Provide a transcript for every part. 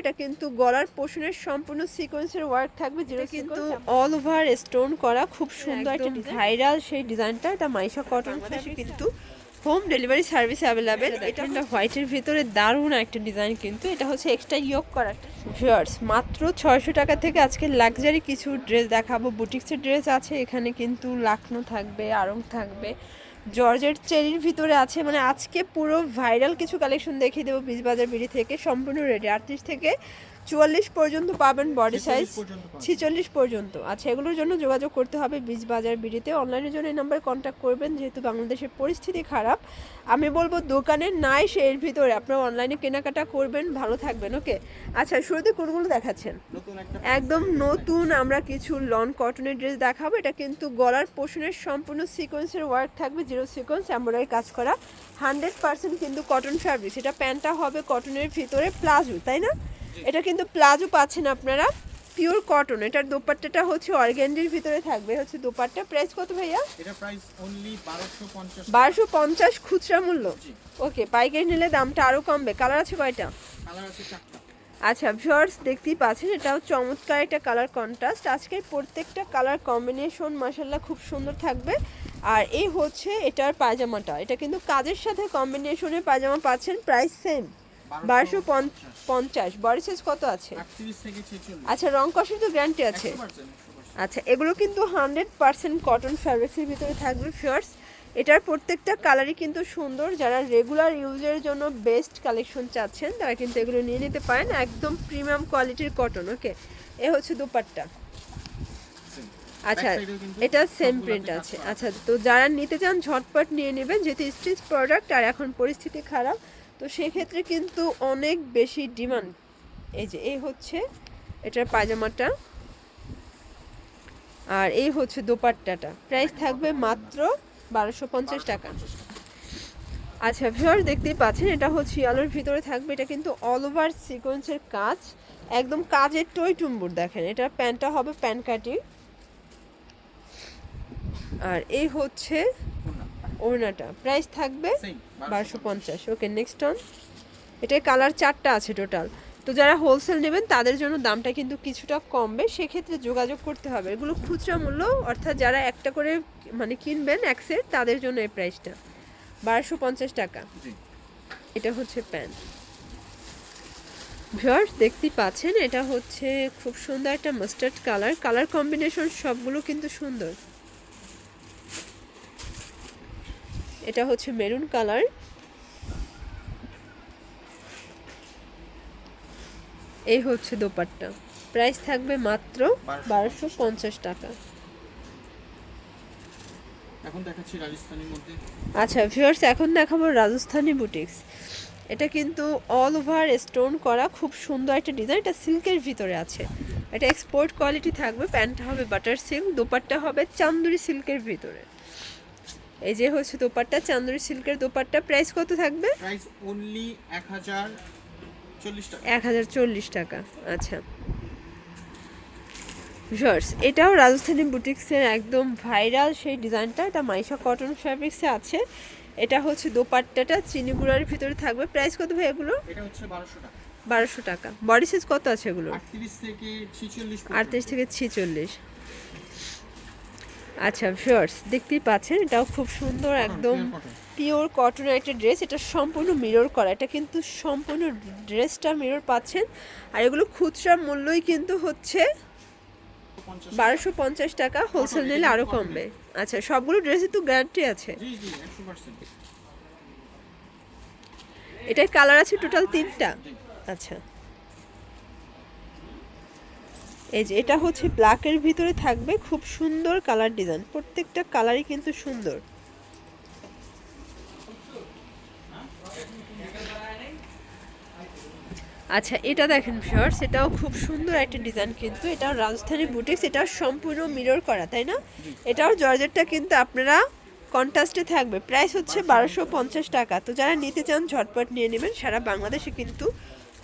এটা কিন্তু গলার পোর্শনের সম্পূর্ণ সিকোয়েন্সের ওয়ার্ক থাকবে, যেটা কিন্তু অল ওভার স্টোন করা, খুব সুন্দর একটা ভাইরাল সেই ডিজাইনটা। এটা মাইশা কটন ফ্যাব্রিক, কিন্তু হোম ডেলিভারি সার্ভিস অ্যাভেলেবেল। এটা হোয়াইটের ভিতরে দারুণ একটা ডিজাইন, কিন্তু এটা হচ্ছে এক্সট্রা ইয়োগ করা। ভিউয়ার্স, মাত্র 600 টাকা থেকে আজকে লাক্সারি কিছু ড্রেস দেখাবো। বুটিক্সের ড্রেস আছে এখানে, কিন্তু লাখনো থাকবে, আড়ং থাকবে, জর্জেট চেরির ভিতরে আছে। মানে আজকে পুরো ভাইরাল কিছু কালেকশন দেখিয়ে দেবো বিজবাজার বিডি থেকে। সম্পূর্ণ রেডি 38 থেকে 44 পর্যন্ত পাবেন, বডি সাইজ 46 পর্যন্ত। আচ্ছা, এগুলোর জন্য যোগাযোগ করতে হবে বিজবাজার বিডিতে। অনলাইনের জন্য এই নাম্বারে কন্ট্যাক্ট করবেন, যেহেতু বাংলাদেশের পরিস্থিতি খারাপ। আমি বলবো দোকানে নাই সে এর ভিতরে আপনারা অনলাইনে কেনাকাটা করবেন, ভালো থাকবেন। ওকে, আচ্ছা শুরুতে কোনগুলো দেখাচ্ছেন? একদম নতুন আমরা কিছু লন কটনের ড্রেস দেখাবো। এটা কিন্তু গলার পোর্শনের সম্পূর্ণ সিকোয়েন্সের ওয়ার্ক থাকবে, জিরো সিকোয়েন্স এমব্রয়ডারি কাজ করা, 100% কিন্তু কটন ফ্যাব্রিক। এটা প্যান্টটা হবে কটনের ভিতরে প্লাজো, তাই না? এটা কিন্তু প্লাজো পাচ্ছেন আপনারা, পিওর কটন। এটার দোপাট্টাটা হচ্ছে অর্গানজির ভিতরে থাকবে, হচ্ছে দোপাট্টা। প্রাইস কত ভাইয়া? এটা প্রাইস অনলি 1250 1250 খুচরা মূল্য। ওকে, পাইকারি নিলে দামটা আরো কমবে। কালার আছে কয়টা? কালার আছে 4টা। আচ্ছা ভিউয়ার্স, দেখতেই পাচ্ছেন এটাও চমৎকার একটা কালার কন্ট্রাস্ট। আজকের প্রত্যেকটা কালার কম্বিনেশন মাশাআল্লাহ খুব সুন্দর থাকবে। আর এই হচ্ছে এটার পায়জামাটা, এটা কিন্তু কাজের সাথে কম্বিনেশনে পায়জামা পাচ্ছেন। Price same 1250। বডি সাইজ কত আছে? 38 থেকে 46। আচ্ছা, রং কষের তো গ্যারান্টি আছে? 100%। আচ্ছা, এগুলো কিন্তু 100% কটন ফ্যাব্রিক্সের ভিতরে থাকবে ভিউয়ার্স। এটার প্রত্যেকটা কালারই কিন্তু সুন্দর। যারা রেগুলার ইউজের জন্য বেস্ট কালেকশন চাচ্ছেন তারা কিন্তু এগুলো নিয়ে নিতে পারেন, একদম প্রিমিয়াম কোয়ালিটির কটন। ওকে, এ হচ্ছে দুপাট্টা। আচ্ছা, এটা সেম প্রিন্ট আছে। আচ্ছা, তো যারা নিতে চান ঝটপট নিয়ে নেবেন, যেহেতু স্টিচ প্রোডাক্ট আর এখন পরিস্থিতি খারাপ, তো সেক্ষেত্রে কিন্তু অনেক বেশি ডিমান্ড। এই যে এই হচ্ছে এটার পায়জামাটা, আর এই হচ্ছে দোপাট্টাটা। প্রাইস থাকবে মাত্র 1250 টাকা। আচ্ছা ভিউয়ার, দেখতেই পাচ্ছেন এটা হচ্ছে আলোর ভিতরে থাকবে। এটা কিন্তু অল ওভার সিকোয়েন্সের কাজ, একদম কাজের টই টুম্বুর। দেখেন এটা প্যান্টটা হবে প্যান্ট কাটি, আর এই হচ্ছে ওড়নাটা। প্রাইস থাকবে 1250। ওকে, নেক্সট অন। এটার কালার 4টা আছে টোটাল। তো যারা হোলসেল নেবেন তাদের জন্য দামটা কিন্তু কিছুটা কমবে, সেক্ষেত্রে যোগাযোগ করতে হবে। এগুলো খুচরা মূল্য, অর্থাৎ যারা একটা করে মানে কিনবেন এক সেট, তাদের জন্য এই প্রাইসটা 1250 টাকা। এটা হচ্ছে প্যান্ট। ভিউয়ার্স, দেখতেই পাচ্ছেন এটা হচ্ছে খুব সুন্দর একটা মাস্টার্ড কালার। কালার কম্বিনেশন সবগুলো কিন্তু সুন্দর। এটা হচ্ছে মেরুন কালার। এই হচ্ছে দোপাট্টা। প্রাইস থাকবে মাত্র 1250 টাকা। এখন দেখাচ্ছি রাজস্থানের মধ্যে। আচ্ছা ভিউয়ার্স, এখন দেখাবো রাজস্থানি বুটিক্স। এটা কিন্তু অল ওভার স্টোন করা, খুব সুন্দর একটা ডিজাইন। এটা সিল্কের ভিতরে আছে, এটা এক্সপোর্ট কোয়ালিটি থাকবে। প্যান্টটা হবে বাটার সিল্ক, দোপাট্টা হবে চান্দুরি সিল্কের ভিতরে। এই যে হচ্ছে দোপাট্টা, চান্দুরি সিল্কের দোপাট্টা। প্রাইস কত থাকবে? প্রাইস অনলি 1040 টাকা। 1040 টাকা। আচ্ছা ভিউয়ার্স, এটাও রাজস্থানি বুটিক্সের একদম ভাইরাল সেই ডিজাইনটা। এটা মাইশা কটন ফ্যাব্রিক্সে আছে। এটা হচ্ছে দোপাট্টাটা চিনি গুঁড়ার ভিতরে থাকবে। প্রাইস কত ভাই এগুলো? এটা হচ্ছে 1200 টাকা। 1200 টাকা। বডি সাইজ কত আছে এগুলো? 38 থেকে 46। 38 থেকে 46। আচ্ছা ভিউয়ার্স, দেখতেই পাচ্ছেন এটাও খুব সুন্দর, একদম পিওর কটনের একটা ড্রেস। এটা সম্পূর্ণ মিরর করা, এটা কিন্তু সম্পূর্ণ ড্রেসটা মিরর পাচ্ছেন। আর এগুলো খুচরা মূল্যই কিন্তু হচ্ছে 1250 টাকা, হোলসেল নিলে আরো কমবে। আচ্ছা, সবগুলো ড্রেসে তো গ্যারান্টি আছে? জি জি 100%। এটার কালার আছে টোটাল 3টা। আচ্ছা, এই যে এটা হচ্ছে ব্ল্যাকের ভিতরে থাকবে, খুব সুন্দর কালার ডিজাইন। প্রত্যেকটা কালারই কিন্তু সুন্দর। আচ্ছা, এটা দেখেন ভিউয়ার্স, এটাও খুব সুন্দর একটা ডিজাইন, কিন্তু এটাও রাজস্থানি বুটিক্স। এটাও সম্পূর্ণ মিরর করা, তাই না? এটাও জর্জেটটা কিন্তু আপনারা কন্ট্রাস্টে থাকবে। প্রাইস হচ্ছে 1250 টাকা। তো যারা নিতে চান ঝটপট নিয়ে নেবেন, সারা বাংলাদেশে কিন্তু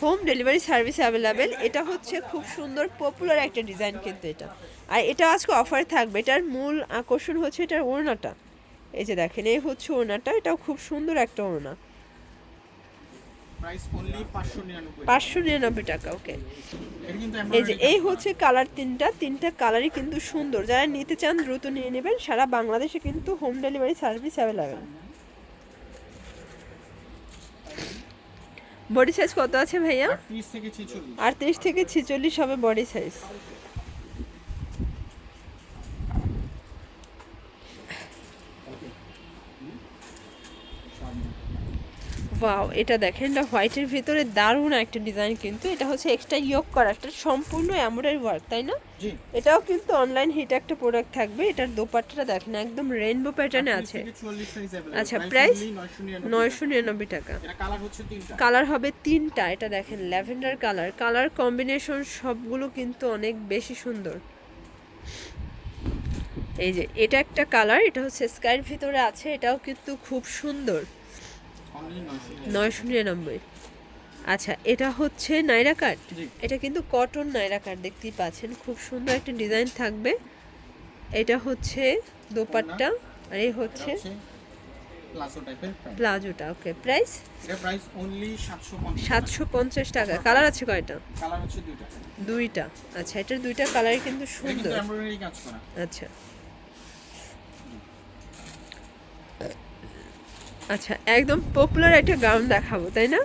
হোম ডেলিভারি সার্ভিস অ্যাভেলেবেল। এটা হচ্ছে খুব সুন্দর পপুলার একটা ডিজাইন কিন্তু এটা। আর এটা আজকে অফার থাকবে। এটার মূল আকর্ষণ হচ্ছে এটার ওড়নাটা। এই যে দেখেন, এই হচ্ছে ওড়নাটা, এটাও খুব সুন্দর একটা ওড়না। Price only 599। 599 টাকা। ওকে, এটা কিন্তু এই যে embroidery এই কাজ হচ্ছে কালার, তিনটা কালারই কিন্তু সুন্দর। যারা নিতে চান দ্রুত নিয়ে নেবেন। সারা বাংলাদেশে কিন্তু home delivery service available. Body size কত আছে ভাইয়া? 38 থেকে 46। 38 থেকে 46 হবে বডি সাইজ। ওয়াও, এটা দেখেন, এটা হোয়াইটের ভিতরে দারুণ একটা ডিজাইন। কিন্তু এটা হচ্ছে এক্সট্রা ইয়োক করা, একটা সম্পূর্ণ এমব্রয়ডারি ওয়ার্ক, তাই না? জি। এটাও কিন্তু অনলাইন হিট একটা প্রোডাক্ট থাকবে। এটার দোপাট্টাটা দেখেন একদম রেইনবো প্যাটার্নে 38 আছে। থেকে 44 সাইজ अवेलेबल। আচ্ছা, প্রাইস only 999। 999 টাকা। এটা কালার হচ্ছে 3টা। কালার হবে 3টা। এটা দেখেন ল্যাভেন্ডার কালার, কালার কম্বিনেশন সবগুলো কিন্তু অনেক বেশি সুন্দর। এই যে এটা একটা কালার, এটা হচ্ছে স্কাইর ভিতরে আছে, এটাও কিন্তু খুব সুন্দর। only 999। আচ্ছা, এটা হচ্ছে নাইরা কাট। জি। এটা কিন্তু কটন নাইরা কাট, দেখতেই পাচ্ছেন খুব সুন্দর একটা ডিজাইন থাকবে। এটা হচ্ছে দোপাট্টা, আর এই হচ্ছে প্লাজো টাইপের। প্লাজোটা। ওকে, প্রাইস এটা প্রাইস অনলি 750। 750 টাকা। কালার আছে কয়টা? কালার হচ্ছে 2টা। দুইটা। আচ্ছা, এটার দুইটা কালারই কিন্তু এটা সুন্দর। কিন্তু এমব্রয়ডারি কাজ করা। আচ্ছা আচ্ছা, একদম পপুলার একটা গাউন দেখাবো, তাই না?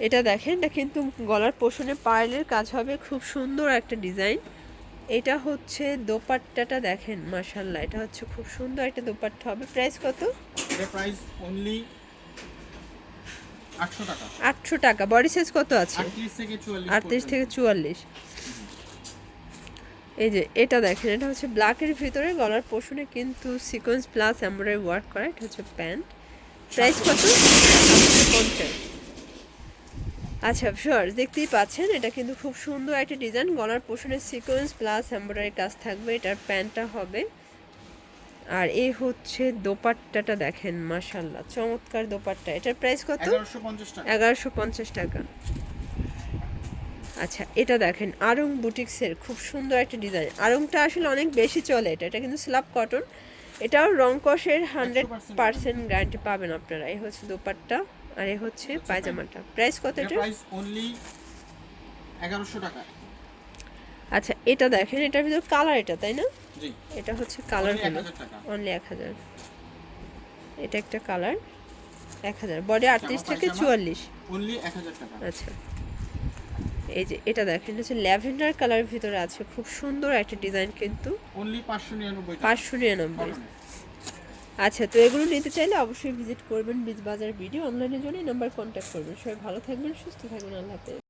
এটা দেখেন, এটা কিন্তু গলার পোষণে পার্লের কাজ হবে, খুব সুন্দর একটা ডিজাইন। এটা হচ্ছে দোপাট্টাটা দেখেন, মাশাআল্লাহ, এটা হচ্ছে খুব সুন্দর একটা দোপাট্টা হবে। প্রাইস কত? এটা প্রাইস অনলি 800 টাকা। 800 টাকা। বডি সাইজ কত আছে? 38 থেকে 44। 38 থেকে 44। এই যে এটা দেখেন, এটা হচ্ছে ব্ল্যাকের ভিতরে গলার পোষণে কিন্তু সিকোয়েন্স প্লাস এমব্রয়ডারি ওয়ার্ক করা। এটা হচ্ছে প্যান্ট। প্রাইস কত? 750। আচ্ছা ভিউয়ার্স, দেখতেই পাচ্ছেন এটা কিন্তু খুব সুন্দর একটা ডিজাইন। গলার পোষণে সিকোয়েন্স প্লাস এমব্রয়ডারি কাজ থাকবে। এটার প্যান্টটা হবে, আর এই হচ্ছে দোপাট্টাটা দেখেন, মাশাআল্লাহ চমৎকার দোপাট্টা। এটার প্রাইস কত? 1150 টাকা। 1150 টাকা। আচ্ছা, এটা দেখেন আরং বুটিক্সের খুব সুন্দর একটা ডিজাইন। আরংটা আসলে অনেক বেশি চলে। এটা কিন্তু স্ল্যাব কটন, এটাও রং কষের 100% গ্যারান্টি পাবেন আপনারা। এই হচ্ছে দোপাট্টা, আর এই হচ্ছে পায়জামাটা। প্রাইস কত এটা এটা? প্রাইস অনলি 1100 টাকা। আচ্ছা, এটা দেখেন, এটার ভিতর কালার, এটা তাই না? জি। এটা হচ্ছে কালার Only গুলো 1000 টাকা। অনলি 1000। এটা একটা কালার 1000। বডি 38 থেকে 44। অনলি 1000 টাকা। আচ্ছা, এই যে এটা দেখেন, এটা হচ্ছে ল্যাভেন্ডার কালারের ভিতরে আছে, খুব সুন্দর একটা ডিজাইন কিন্তু। অনলি 599 টাকা। 599। আচ্ছা, তো এগুলো নিতে চাইলে অবশ্যই ভিজিট করবেন বীজ বাজার ভিডিও। অনলাইনের জন্য নাম্বার কন্ট্যাক্ট করবেন। সবাই ভালো থাকবেন, সুস্থ থাকবেন, আল্লাহ হাফেজ।